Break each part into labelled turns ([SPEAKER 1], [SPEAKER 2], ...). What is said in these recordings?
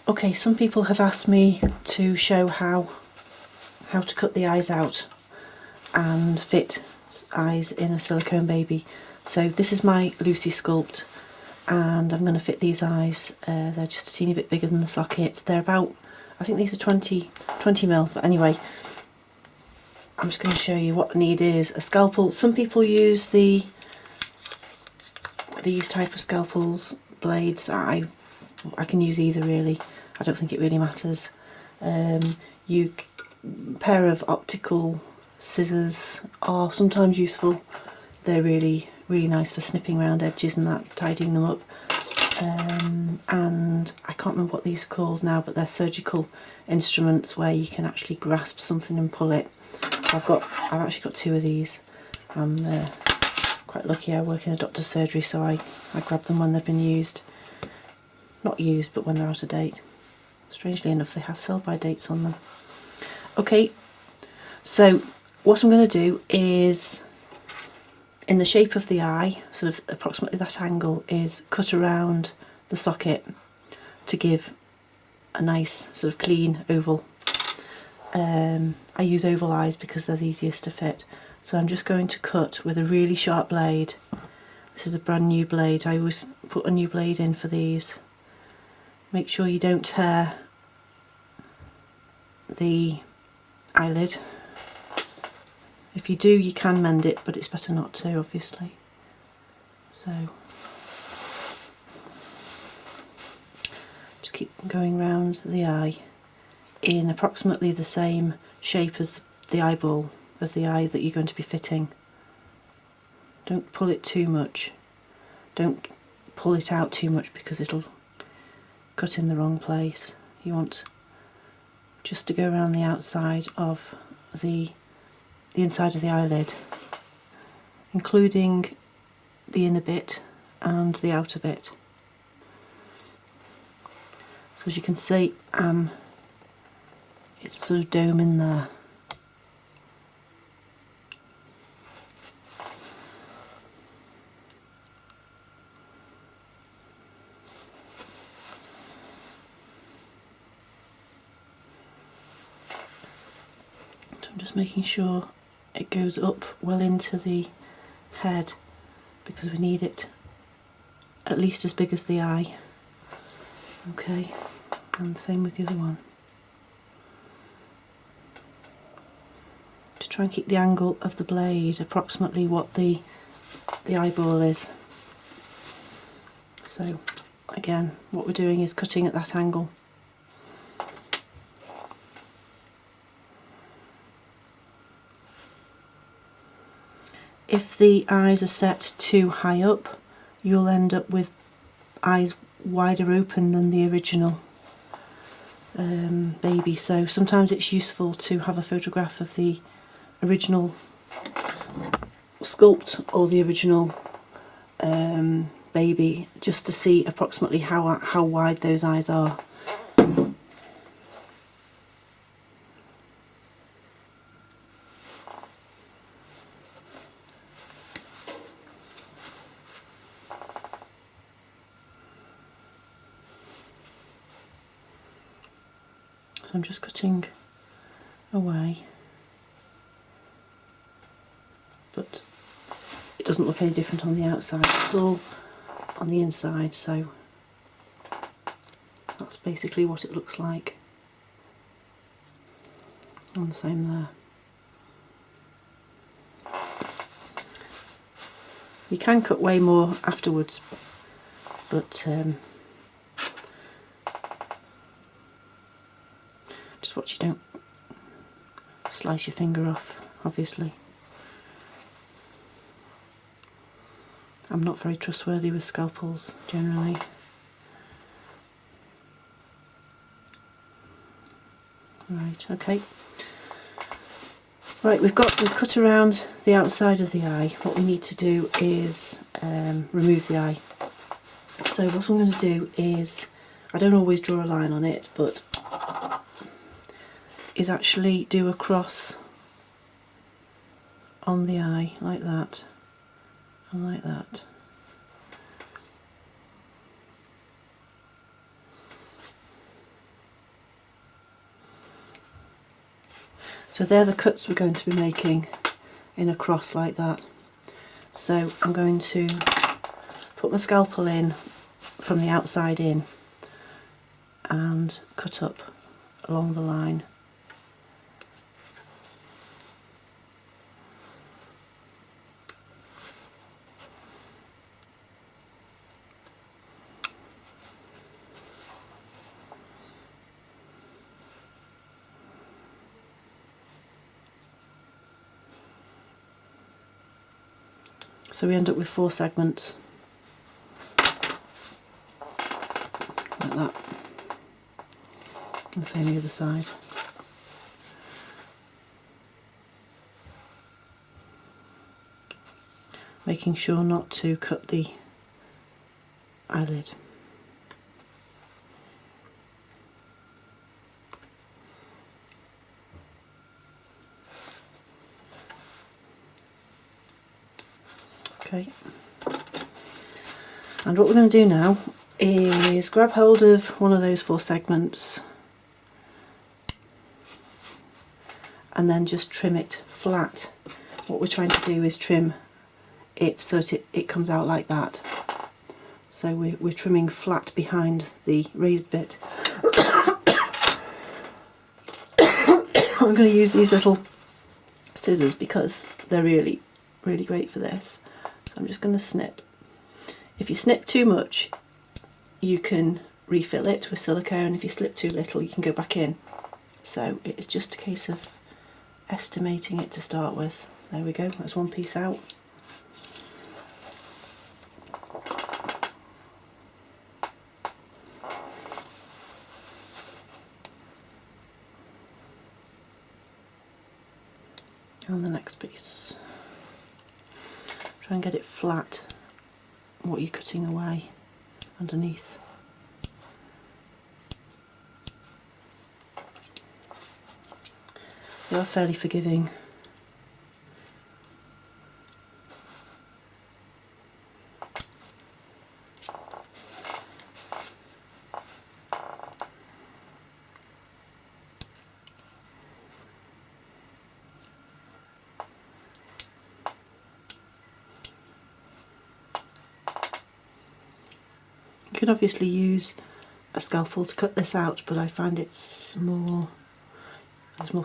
[SPEAKER 1] Okay, some people have asked me to show how to cut the eyes out and fit eyes in a silicone baby. So this is my Lucy sculpt, and I'm going to fit these eyes. They're just a teeny bit bigger than the socket. They're about, I think these are 20 mil, but anyway, I'm just going to show you what I need is a scalpel. Some people use these type of scalpels, blades. I can use either really. I don't think it really matters. Pair of optical scissors are sometimes useful. They're really nice for snipping around edges and that, tidying them up. And I can't remember what these are called now, but they're surgical instruments where you can actually grasp something and pull it. So I've actually got 2 of these. I'm quite lucky. I work in a doctor's surgery, so I grab them when they've been used. Not used, but when they're out of date. Strangely enough, they have sell-by dates on them. Okay, so what I'm going to do is, in the shape of the eye, sort of approximately that angle, is cut around the socket to give a nice sort of clean oval. I use oval eyes because they're the easiest to fit. So I'm just going to cut with a really sharp blade. This is a brand new blade. I always put a new blade in for these. Make sure you don't tear the eyelid. If you do, you can mend it, but it's better not to, obviously. So just keep going round the eye in approximately the same shape as the eyeball, as the eye that you're going to be fitting. Don't pull it too much. Don't pull it out too much because it'll cut in the wrong place. You want just to go around the outside of the inside of the eyelid, including the inner bit and the outer bit. So as you can see, it's a sort of dome in there. I'm just making sure it goes up well into the head because we need it at least as big as the eye. Okay, and the same with the other one. Just try and keep the angle of the blade approximately what the eyeball is. So again, what we're doing is cutting at that angle. If the eyes are set too high up, you'll end up with eyes wider open than the original baby. So sometimes it's useful to have a photograph of the original sculpt or the original baby, just to see approximately how wide those eyes are. So I'm just cutting away, but it doesn't look any different on the outside, it's all on the inside, so that's basically what it looks like. And the same there. You can cut way more afterwards, but just watch you don't slice your finger off, obviously. I'm not very trustworthy with scalpels generally. Right, okay. Right, we've cut around the outside of the eye. What we need to do is remove the eye. So what I'm going to do is, I don't always draw a line on it, but is actually do a cross on the eye like that and like that. So they're the cuts we're going to be making in a cross like that. So I'm going to put my scalpel in from the outside in and cut up along the line. So we end up with 4 segments, like that, and same the other side. Making sure not to cut the eyelid. Okay, and what we're going to do now is grab hold of one of those 4 segments and then just trim it flat. What we're trying to do is trim it so that it comes out like that. So we're trimming flat behind the raised bit. I'm going to use these little scissors because they're really great for this. So I'm just going to snip. If you snip too much, you can refill it with silicone. If you slip too little, you can go back in. So it's just a case of estimating it to start with. There we go, that's one piece out. And the next piece. Try and get it flat, what you're cutting away underneath. They are fairly forgiving. You can obviously use a scalpel to cut this out, but I find there's more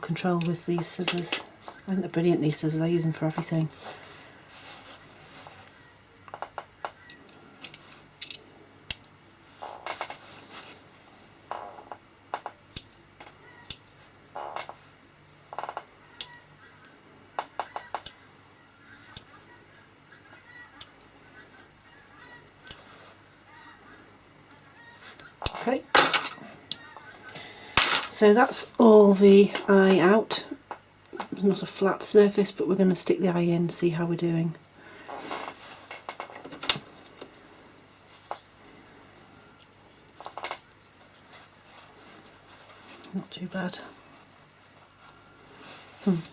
[SPEAKER 1] control with these scissors. I think they're brilliant, these scissors. I use them for everything. Okay, so that's all the eye out. It's not a flat surface, but we're going to stick the eye in, see how we're doing. Not too bad.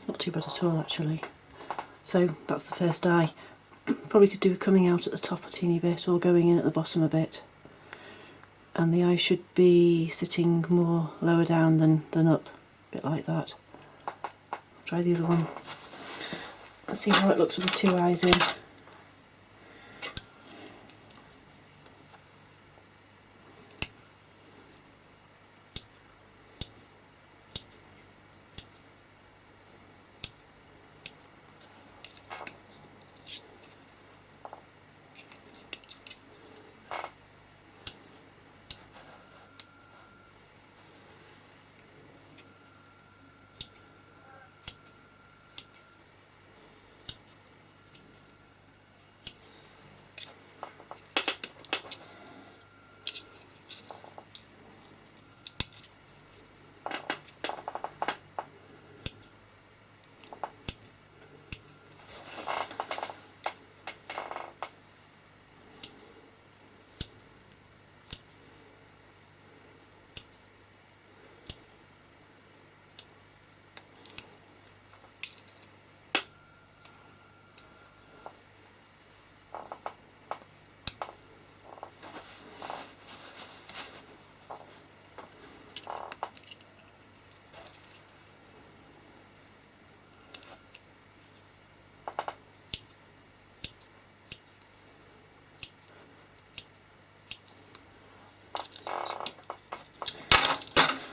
[SPEAKER 1] Not too bad at all actually. So that's the first eye. Probably could do it coming out at the top a teeny bit or going in at the bottom a bit. And the eye should be sitting more lower down than up, a bit like that. Try the other one. Let's see how it looks with the 2 eyes in.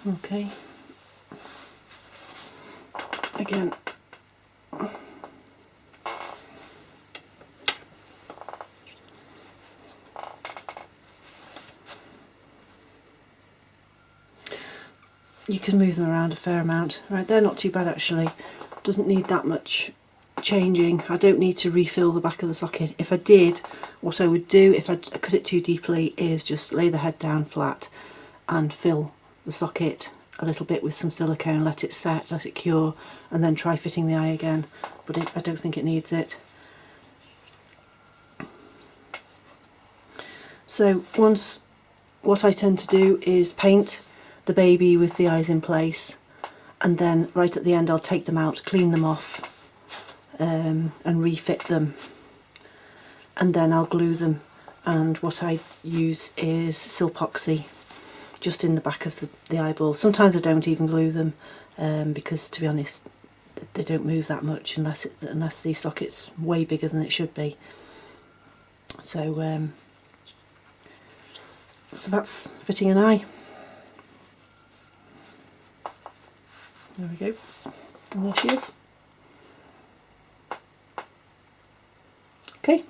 [SPEAKER 1] Okay. Again, you can move them around a fair amount. Right, they're not too bad actually. Doesn't need that much changing. I don't need to refill the back of the socket. If I did, what I would do if I cut it too deeply is just lay the head down flat and fill the socket a little bit with some silicone, let it set, let it cure, and then try fitting the eye again. But I don't think it needs it. So once, what I tend to do is paint the baby with the eyes in place, and then right at the end I'll take them out, clean them off, and refit them, and then I'll glue them. And what I use is Silpoxy just in the back of the eyeball. Sometimes I don't even glue them because, to be honest, they don't move that much unless the socket's way bigger than it should be. So so that's fitting an eye. There we go, and there she is. Okay.